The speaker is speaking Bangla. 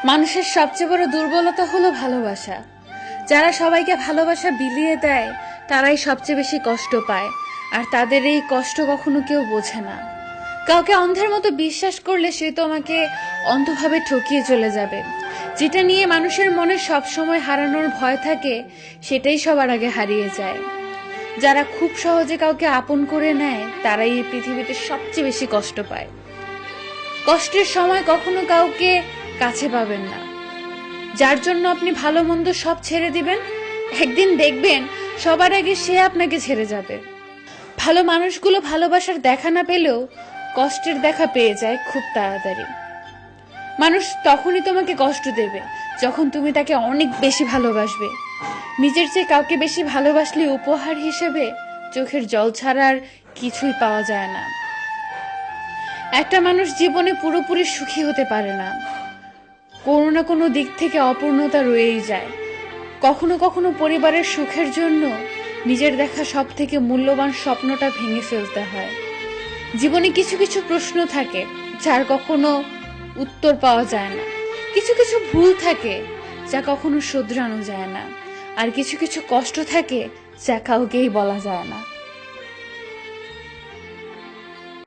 মানুষের সবচেয়ে বড় দুর্বলতা হলো ভালোবাসা। যারা সবাইকে ভালোবাসা বিলিয়ে দেয় তারাই সবচেয়ে বেশি কষ্ট পায়, আর তাদের এই কষ্ট কখনো কেউ বোঝে না। কাউকে অন্ধের মতো বিশ্বাস করলে সে তোমাকে অন্ধভাবে ঠকিয়ে চলে যাবে। যেটা নিয়ে মানুষের মনে সবসময় হারানোর ভয় থাকে সেটাই সবার আগে হারিয়ে যায়। যারা খুব সহজে কাউকে আপন করে নেয় তারাই এই পৃথিবীতে সবচেয়ে বেশি কষ্ট পায়। কষ্টের সময় কখনো কাউকে কাছে পাবেন না। যার জন্য আপনি ভালো মন্দ সব ছেড়ে দিবেন, একদিন দেখবেন সবার আগে সে আপনাকে ছেড়ে যাবে। ভালো মানুষগুলো ভালোবাসার দেখা না পেলেও কষ্টের দেখা পেয়ে যায় খুব তাড়াতাড়ি। মানুষ তখনই তোমাকে কষ্ট দেবে যখন তুমি তাকে অনেক বেশি ভালোবাসবে। নিজের চেয়ে কাউকে বেশি ভালোবাসলে উপহার হিসেবে চোখের জল ছাড়া আর কিছুই পাওয়া যায় না। একটা মানুষ জীবনে পুরোপুরি সুখী হতে পারে না, কোনো না কোনো দিক থেকে অপূর্ণতা রয়েই যায়। কখনো কখনো পরিবারের সুখের জন্য নিজের দেখা সব থেকে মূল্যবান স্বপ্নটা ভেঙে ফেলতে হয়। জীবনে কিছু কিছু প্রশ্ন থাকে যার কখনো উত্তর পাওয়া যায় না, কিছু কিছু ভুল থাকে যা কখনো শুধরানো যায় না, আর কিছু কিছু কষ্ট থাকে যা কাউকেই বলা যায় না।